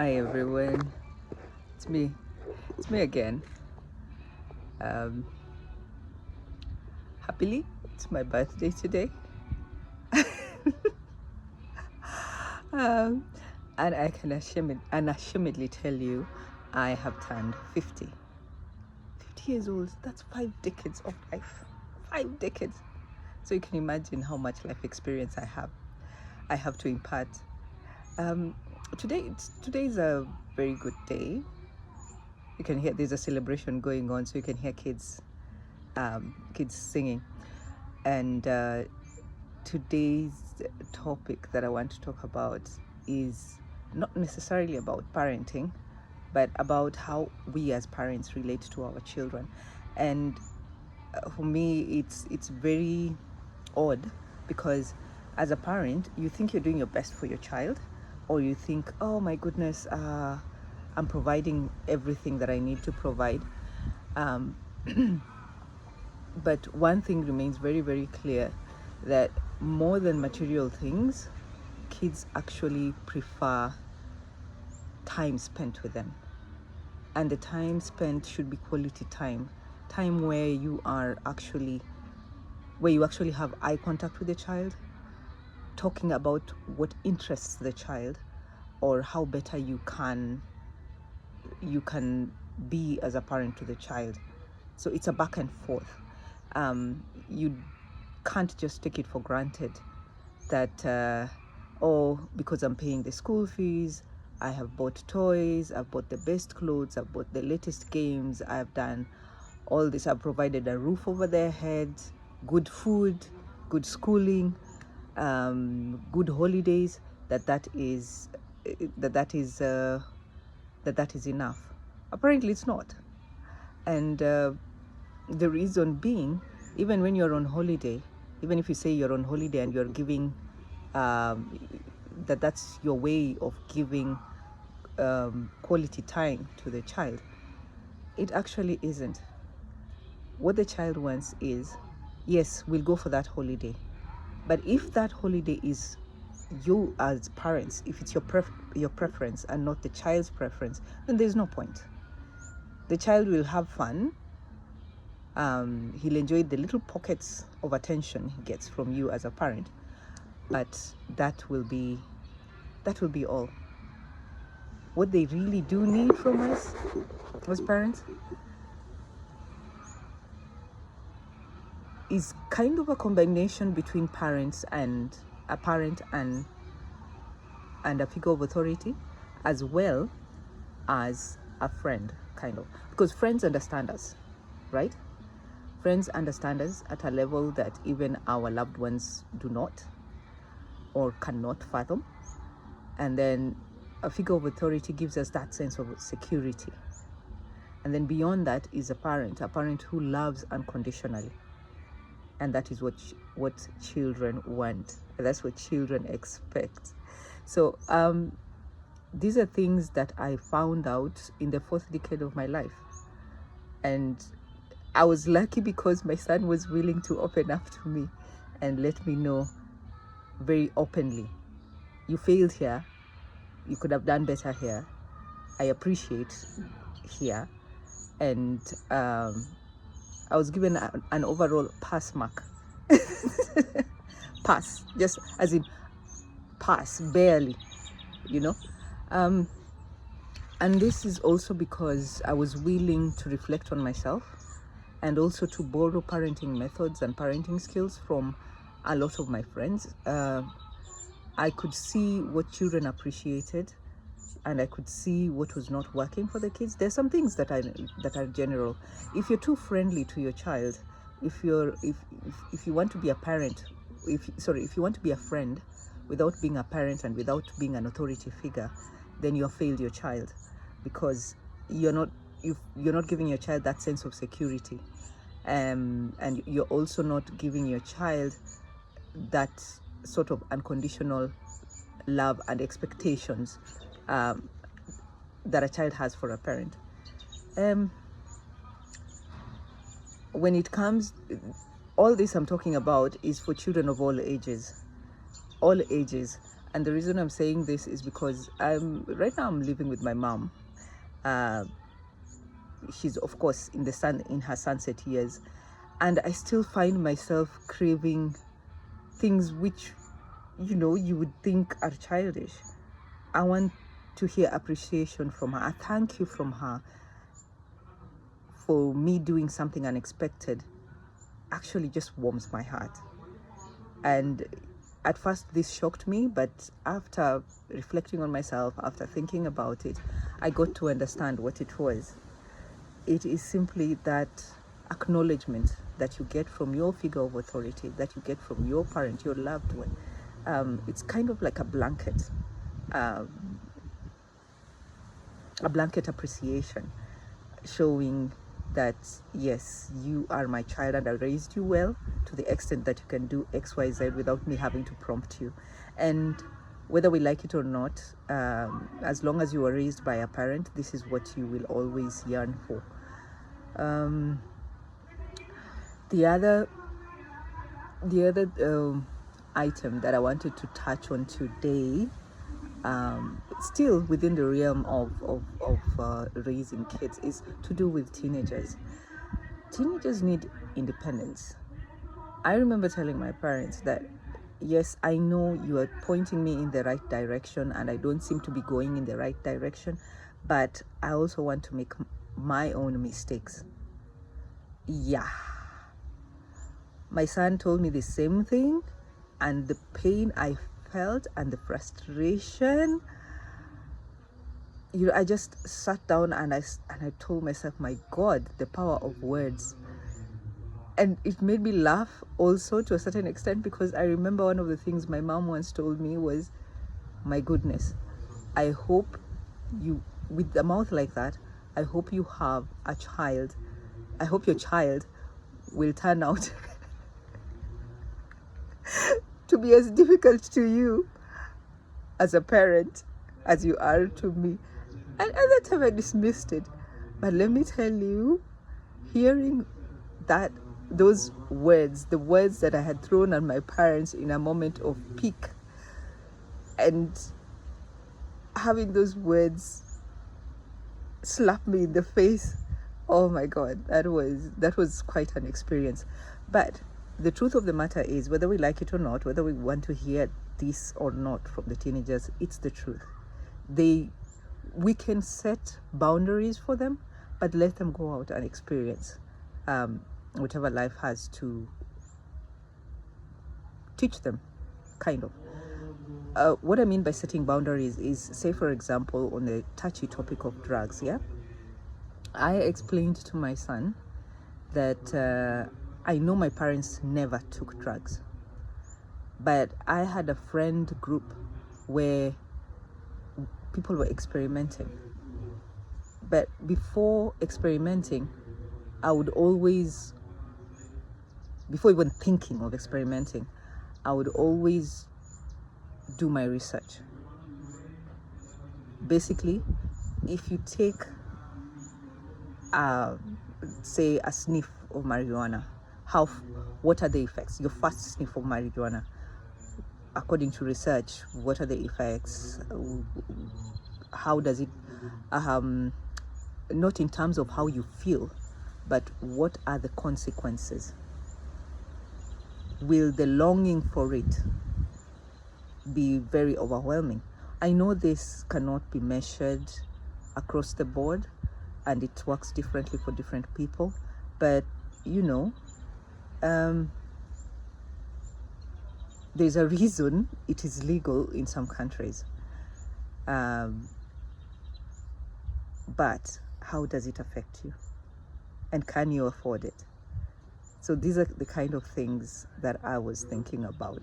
Hi everyone, it's me. It's me again. Um, Happily, it's my birthday today, um, and I can unashamedly tell you, I have turned 50. 50 years old. That's 5 decades of life. 5 decades. So you can imagine how much life experience I have. I have to impart. Um, today is a very good day. You can hear there's a celebration going on, so you can hear kids singing. And today's topic that I want to talk about is not necessarily about parenting, but about how we as parents relate to our children. And for me, it's very odd because as a parent, you think you're doing your best for your child, or you think, oh my goodness, I'm providing everything that I need to provide. Um, But one thing remains very, very clear, that more than material things, kids actually prefer time spent with them. And the time spent should be quality time where where you actually have eye contact with the child, talking about what interests the child or how better you can be as a parent to the child. So it's a back and forth. You can't just take it for granted that, because I'm paying the school fees, I have bought toys, I've bought the best clothes, I've bought the latest games, I've done all this, I've provided a roof over their heads, good food, good schooling, good holidays, that is that that is that is enough. Apparently it's not. And the reason being, even when you're on holiday, even if you say you're on holiday and you're giving, that's your way of giving quality time to the child, it actually isn't. What the child wants is, yes, we'll go for that holiday. But if that holiday is you as parents, if it's your preference and not the child's preference, then there's no point. The child will have fun. He'll enjoy the little pockets of attention he gets from you as a parent, but that will be all. What they really do need from us as parents is kind of a combination between a parent and a figure of authority, as well as a friend, kind of, because friends understand us, right? Friends understand us at a level that even our loved ones do not or cannot fathom. And then a figure of authority gives us that sense of security. And then beyond that is a parent who loves unconditionally. And that is what children want. That's what children expect. So these are things that I found out in the 4th decade of my life. And I was lucky because my son was willing to open up to me and let me know very openly, you failed here, you could have done better here, I appreciate here. And I was given an overall pass mark. Pass, just as in pass, barely, you know. And this is also because I was willing to reflect on myself and also to borrow parenting methods and parenting skills from a lot of my friends. I could see what children appreciated, and I could see what was not working for the kids. There's some things that are general. If you're too friendly to your child, if you want to be a parent, if you want to be a friend without being a parent and without being an authority figure, then you have failed your child, because you're not giving your child that sense of security, and you're also not giving your child that sort of unconditional love and expectations that a child has for a parent. When it comes, all this I'm talking about is for children of all ages. And the reason I'm saying this is because right now I'm living with my mom. Uh, she's of course in her sunset years, and I still find myself craving things which, you would think are childish. I want to hear appreciation from her, a thank you from her for me doing something unexpected. Actually just warms my heart. And at first this shocked me, but after reflecting on myself, after thinking about it, I got to understand what it was. It is simply that acknowledgement that you get from your figure of authority, that you get from your parent, your loved one. It's kind of like a blanket appreciation, showing that yes, you are my child and I raised you well to the extent that you can do XYZ without me having to prompt you. And whether we like it or not, as long as you were raised by a parent, this is what you will always yearn for. The other item that I wanted to touch on today, still within the realm of raising kids, is to do with teenagers. Teenagers need independence. I remember telling my parents that, yes, I know you are pointing me in the right direction and I don't seem to be going in the right direction, but I also want to make my own mistakes. Yeah. My son told me the same thing, and the pain I felt and the frustration, I just sat down and I told myself, my God, the power of words. And it made me laugh also to a certain extent, because I remember one of the things my mom once told me was, my goodness, I hope you, with a mouth like that, I hope you have a child. I hope your child will turn out to be as difficult to you as a parent as you are to me. And at that time I dismissed it. But let me tell you, hearing those words, the words that I had thrown at my parents in a moment of pique, and having those words slap me in the face, oh my God, that was quite an experience. But the truth of the matter is, whether we like it or not, whether we want to hear this or not from the teenagers, it's the truth. We can set boundaries for them, but let them go out and experience whatever life has to teach them, kind of. What I mean by setting boundaries is, say for example, on the touchy topic of drugs, yeah? I explained to my son that I know my parents never took drugs, but I had a friend group where people were experimenting. But before experimenting, I would always, before even thinking of experimenting, I would always do my research. Basically, if you take say a sniff of marijuana, what are the effects? Your first sniff of marijuana, according to research, what are the effects? How does it, not in terms of how you feel, but what are the consequences? Will the longing for it be very overwhelming? I know this cannot be measured across the board, and it works differently for different people, but there's a reason it is legal in some countries. But how does it affect you? And can you afford it? So these are the kind of things that I was thinking about.